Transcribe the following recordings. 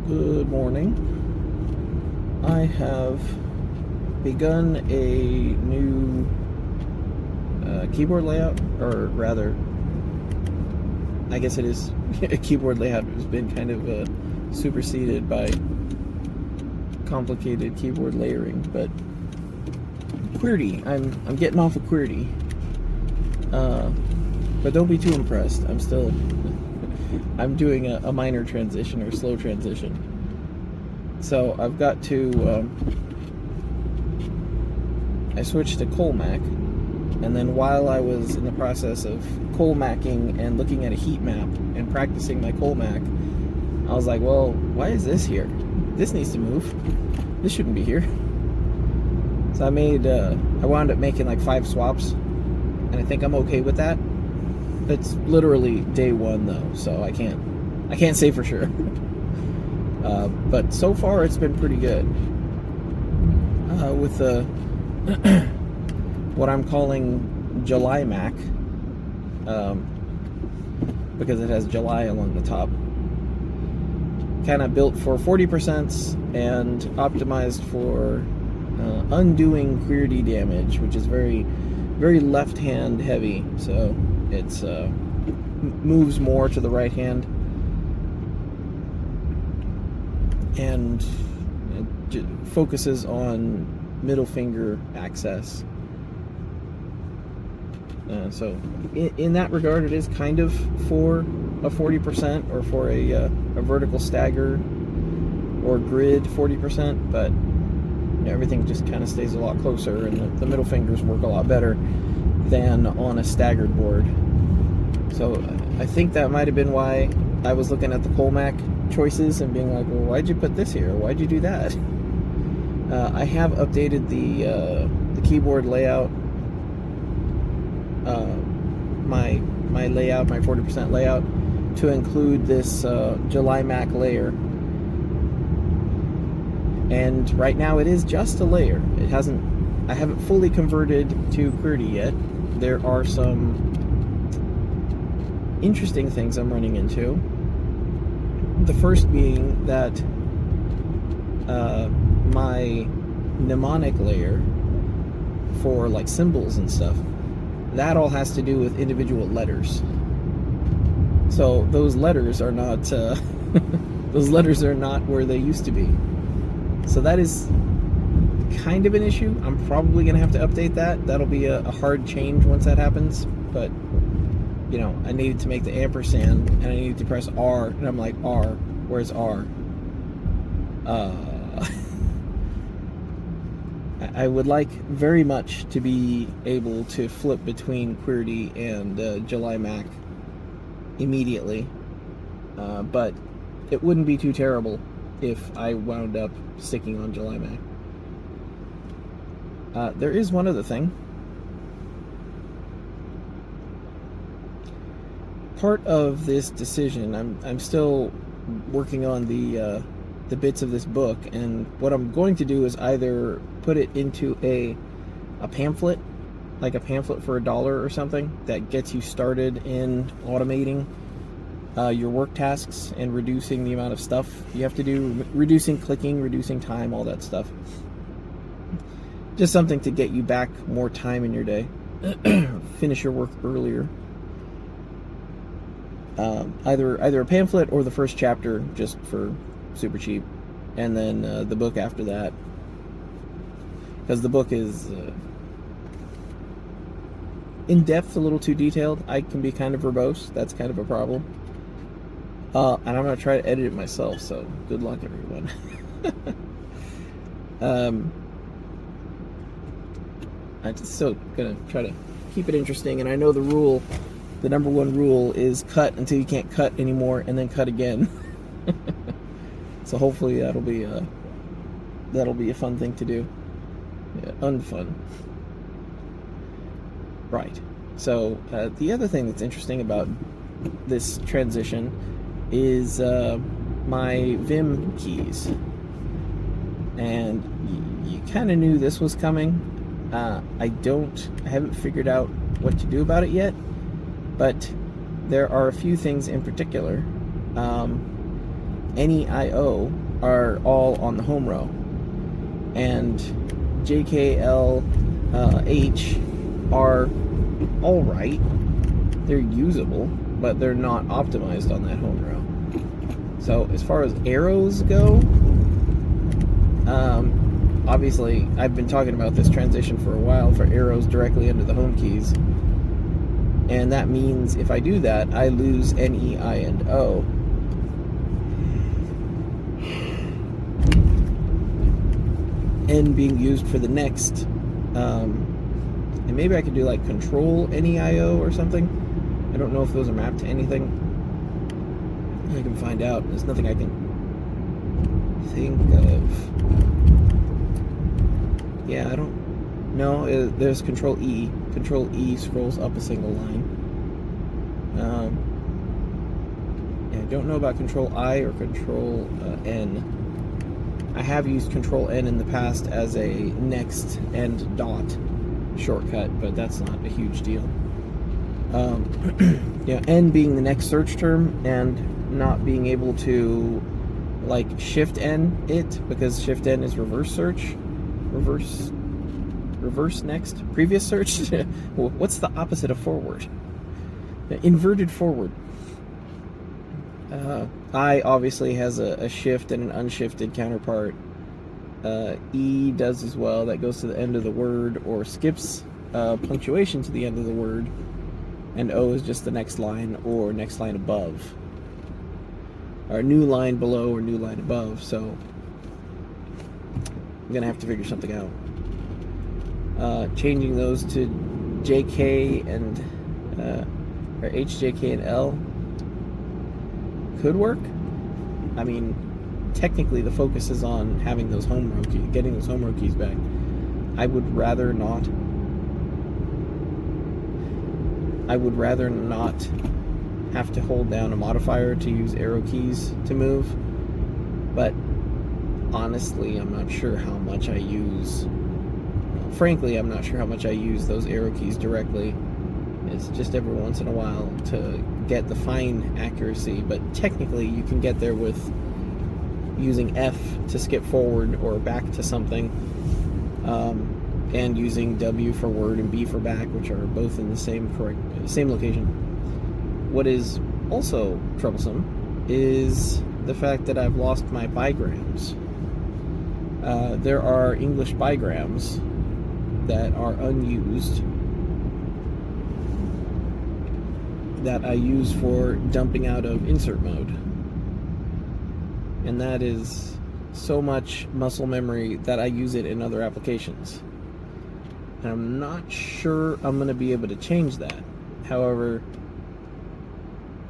Good morning. I have begun a new keyboard layout, or rather, I guess it is a keyboard layout. Has been kind of superseded by complicated keyboard layering, but QWERTY. I'm getting off of QWERTY, but don't be too impressed. I'm doing a minor transition or slow transition. So I've got to, I switched to Julymak, and then while I was in the process of Julymaking and looking at a heat map and practicing my Julymak, I was like, well, why is this here? This needs to move. This shouldn't be here. So I wound up making like 5 swaps, and I think I'm okay with that. It's literally day 1 though, so I can't say for sure. But so far it's been pretty good. With the what I'm calling Julymak, because it has July along the top. Kind of built for 40% and optimized for undoing QWERTY damage, which is very, very left-hand heavy. So it's moves more to the right hand, and it focuses on middle finger access. So in that regard, it is kind of for a 40% or for a vertical stagger or grid 40%, but everything just kind of stays a lot closer, and the middle fingers work a lot better than on a staggered board. So I think that might have been why I was looking at the Julymak choices and being like, well, why'd you put this here? Why'd you do that? I have updated the keyboard layout, my layout, my 40% layout, to include this Julymak layer. And right now it is just a layer. I haven't fully converted to QWERTY yet. There are some interesting things I'm running into. The first being that my mnemonic layer for like symbols and stuff, that all has to do with individual letters. So those letters are not those letters are not where they used to be. So that is kind of an issue. I'm probably gonna have to update that. That'll be a hard change once that happens. But you know, I needed to make the ampersand, and I needed to press R, and I'm like, R, where's R? I would like very much to be able to flip between QWERTY and Julymak immediately, but it wouldn't be too terrible if I wound up sticking on Julymak. There is one other thing. Part of this decision, I'm still working on the bits of this book, and what I'm going to do is either put it into a pamphlet, like a pamphlet for $1 or something that gets you started in automating your work tasks and reducing the amount of stuff you have to do, reducing clicking, reducing time, all that stuff. Just something to get you back more time in your day, finish your work earlier. Either a pamphlet or the first chapter, just for super cheap, and then the book after that, because the book is in depth, a little too detailed. I can be kind of verbose. That's kind of a problem. And I'm gonna try to edit it myself. So good luck, everyone. I'm just still gonna try to keep it interesting, and I know the rule. The number 1 rule is cut until you can't cut anymore, and then cut again. So hopefully that'll be a fun thing to do. Yeah, unfun. Right. So the other thing that's interesting about this transition is my Vim keys, and you kind of knew this was coming. I haven't figured out what to do about it yet. But there are a few things in particular any IO are all on the home row, and JKL H are all right. They're usable, but they're not optimized on that home row. So as far as arrows go, obviously I've been talking about this transition for a while for arrows directly under the home keys, and that means if I do that, I lose N, E, I, and O. N being used for the next, and maybe I could do like control NEIO or something. I don't know if those are mapped to anything. I can find out. There's nothing I can think of. Yeah, I don't know. There's control E. Control E scrolls up a single line. Yeah, I don't know about control I or control N. I have used control N in the past as a next and dot shortcut, but that's not a huge deal. Yeah, N being the next search term and not being able to like shift N it, because shift N is reverse search. Reverse next, previous search. What's the opposite of forward? Inverted forward. I obviously has a shift and an unshifted counterpart. E does as well. That goes to the end of the word or skips punctuation to the end of the word. And O is just the next line or next line above. Or new line below or new line above. So I'm going to have to figure something out. Changing those to JK and or HJK and L could work. I mean, technically the focus is on having those home row keys, getting those home row keys back. I would rather not have to hold down a modifier to use arrow keys to move, but honestly I'm not sure how much I use. Frankly, I'm not sure how much I use those arrow keys directly. It's just every once in a while to get the fine accuracy, but technically you can get there with using F to skip forward or back to something, and using W for word and B for back, which are both in the same location. What is also troublesome is the fact that I've lost my bigrams. There are English bigrams that are unused that I use for dumping out of insert mode, and that is so much muscle memory that I use it in other applications, and I'm not sure I'm going to be able to change that. However,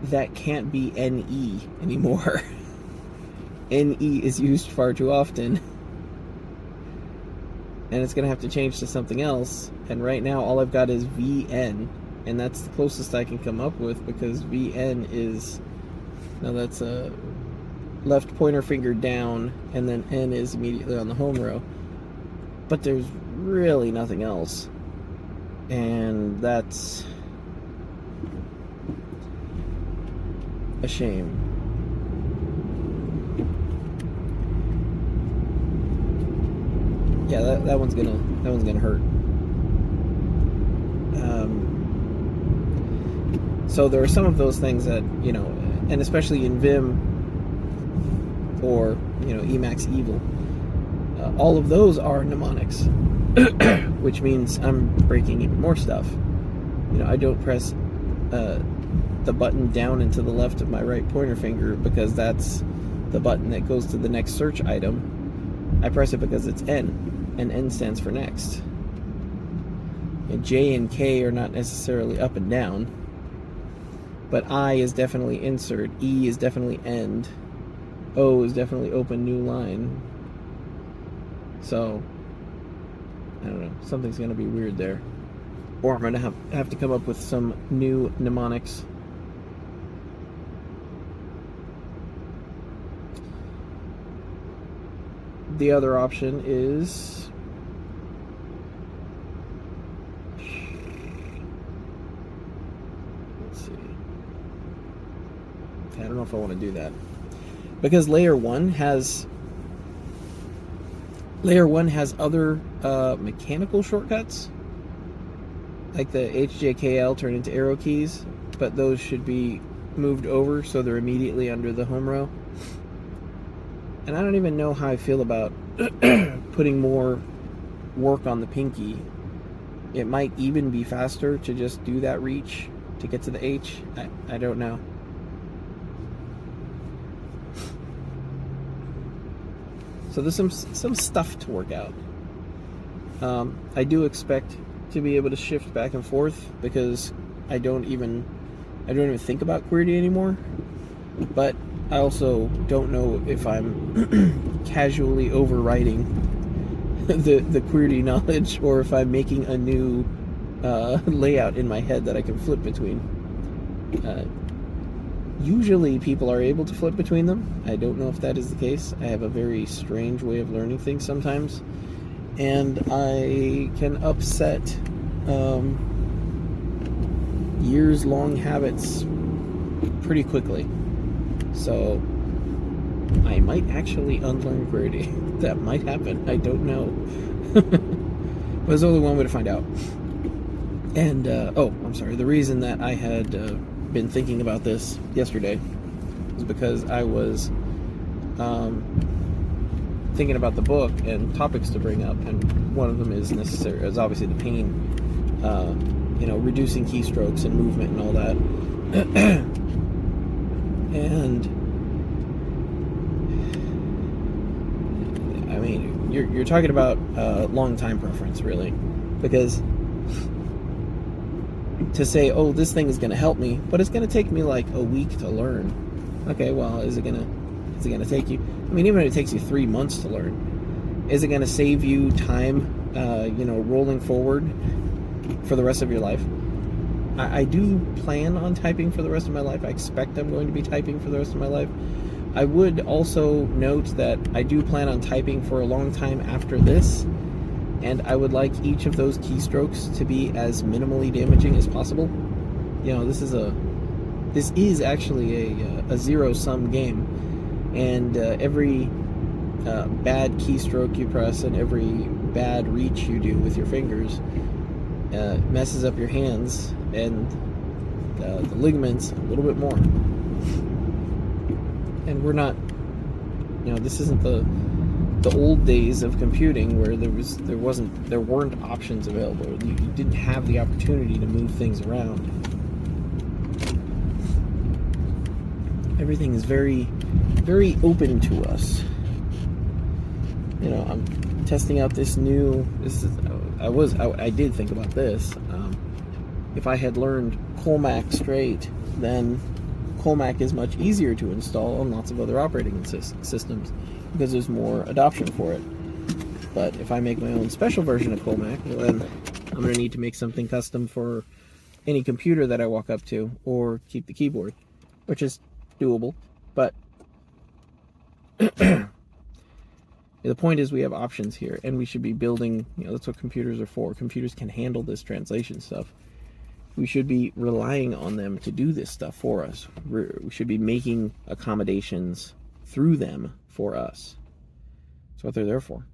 that can't be NE anymore. NE is used far too often, and it's going to have to change to something else, and right now all I've got is VN, and that's the closest I can come up with, because VN is, now that's a left pointer finger down, and then N is immediately on the home row, but there's really nothing else, and that's a shame. Yeah, that one's gonna hurt. So there are some of those things that, and especially in Vim or, Emacs Evil, all of those are mnemonics, which means I'm breaking even more stuff. I don't press the button down and to the left of my right pointer finger because that's the button that goes to the next search item. I press it because it's N, and N stands for next. And J and K are not necessarily up and down, but I is definitely insert, E is definitely end, O is definitely open new line. So, I don't know, something's going to be weird there. Or I'm going to have to come up with some new mnemonics. The other option is I don't know if I want to do that. because layer 1 has other mechanical shortcuts, like the HJKL turn into arrow keys, but those should be moved over so they're immediately under the home row. And I don't even know how I feel about putting more work on the pinky. It might even be faster to just do that reach to get to the H. I don't know. So there's some stuff to work out. I do expect to be able to shift back and forth because I don't even think about QWERTY anymore. But I also don't know if I'm casually overwriting the QWERTY knowledge, or if I'm making a new layout in my head that I can flip between. Usually people are able to flip between them. I don't know if that is the case. I have a very strange way of learning things sometimes, and I can upset years-long habits pretty quickly. So I might actually unlearn QWERTY. That might happen. I don't know. But there's only one way to find out. And, oh, I'm sorry. The reason that I had been thinking about this yesterday was because I was thinking about the book and topics to bring up, and one of them is obviously the pain, reducing keystrokes and movement and all that. And I mean, you're talking about long time preference, really, because to say, oh, this thing is going to help me, but it's going to take me like a week to learn. Okay, well, is it going to take you? I mean, even if it takes you 3 months to learn, is it going to save you time, rolling forward for the rest of your life? I do plan on typing for the rest of my life. I expect I'm going to be typing for the rest of my life. I would also note that I do plan on typing for a long time after this, and I would like each of those keystrokes to be as minimally damaging as possible. This is actually a zero-sum game, and every bad keystroke you press and every bad reach you do with your fingers messes up your hands and the ligaments a little bit more. And we're not, this isn't the old days of computing where there weren't options available. You didn't have the opportunity to move things around. Everything is very, very open to us. I'm testing out this new. I did think about this. If I had learned Julymak straight, then Julymak is much easier to install on lots of other operating systems because there's more adoption for it. But if I make my own special version of Julymak, well, then I'm going to need to make something custom for any computer that I walk up to, or keep the keyboard, which is doable. But the point is we have options here, and we should be building, that's what computers are for. Computers can handle this translation stuff. We should be relying on them to do this stuff for us. We should be making accommodations through them for us. That's what they're there for.